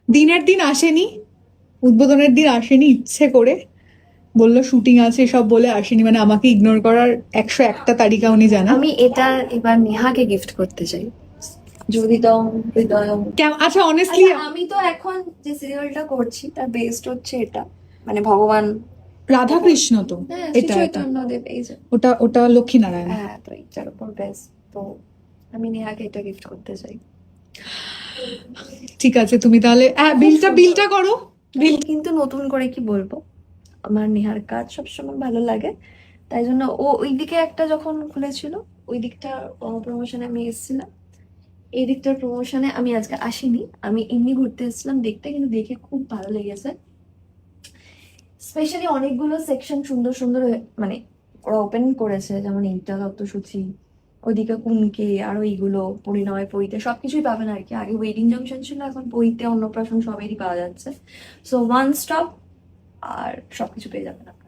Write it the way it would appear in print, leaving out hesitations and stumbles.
দিনের দিন আসেনি, উদ্বোধনের দিন আসেনি ইচ্ছে করে, বললো শুটিং আছে সব বলে আসেনি, মানে আমাকে ইগনোর করার 101টা তারিকা উনি জানেন। আমি এটা এবার নেহাকে গিফট করতে চাই, হৃদয়ম হৃদয়ম। আচ্ছা অনেস্টলি আচ্ছা, আমি তো এখন যে সিরিয়ালটা করছি তার বেস্ট হচ্ছে এটা, মানে ভগবান। রাধা কৃষ্ণ তো, হ্যাঁ, শ্রী এটা এটা চৈতন্য দেব, এই যে। ওটা ওটা লক্ষ্মীনারায়ণ। হ্যাঁ, তো এইটার উপর বেস্ট। তো আমি নেহাকে এটা গিফট করতে চাই। ঠিক আছে, তুমি তাহলে বিলটা বিলটা করো। আমি কিন্তু নতুন করে কি বলবো, আমার নেহার কাজ সবসময় ভালো লাগে, তাই জন্য ও ওই দিকে একটা যখন খুলেছিল, ওই দিকটা প্রমোশনে আমি এসেছিলাম, এই দিকটার প্রমোশনে আমি আজকে আসিনি, আমি এমনি ঘুরতে এসেছিলাম দেখতে, কিন্তু দেখে খুব ভালো লেগেছে। স্পেশালি অনেকগুলো সেকশন সুন্দর সুন্দর মানে ওরা ওপেন করেছে, যেমন এইটা তত্ত্বসূচি, ওইদিকে কুনকে, আর ওইগুলো পরিণয় পইতে সবকিছুই পাবেন আর কি। আগে ওয়েডিং জংশন ছিল, এখন পইতে অন্নপ্রাশন সবেরই পাওয়া যাচ্ছে। সো ওয়ান স্টপ, আর সবকিছু পেয়ে যাবেন আপনারা।